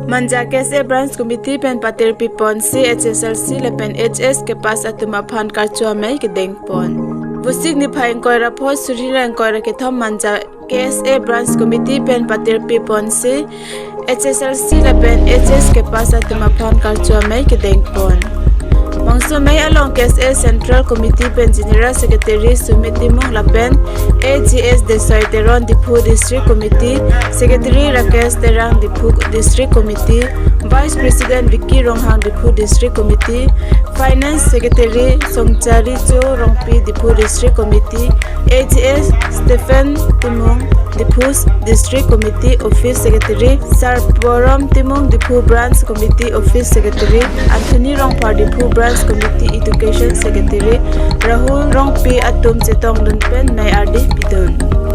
Manja KSA Branch Committee pen patir pipon CHSLC le pen HS ke pas atuma phan karchua mai ke dengpon. Busik ni phaing koira pho surira koira ke thom manja KSA Branch Committee pen patir pipon HSLC le pen HS ke pas atuma phan karchua mai ke dengpon. Mangso mai along KSA Central Committee pen General Secretary Sumiti Mung Lapen AGS Desai Teron Diphu District Committee Secretary Rakesh Terang Diphu District Committee Vice President Vicky Ronghang Diphu District Committee Finance Secretary Songchari Cho Rongpi Diphu District Committee AGS Stephen Timung Diphu District Committee Office Secretary Sarporam Timung Diphu Branch Committee Office Secretary Anthony Rongpa Diphu Branch Committee Education Secretary Rahul Rongpi Atum Chetong Dunpen May Ardi Pidun.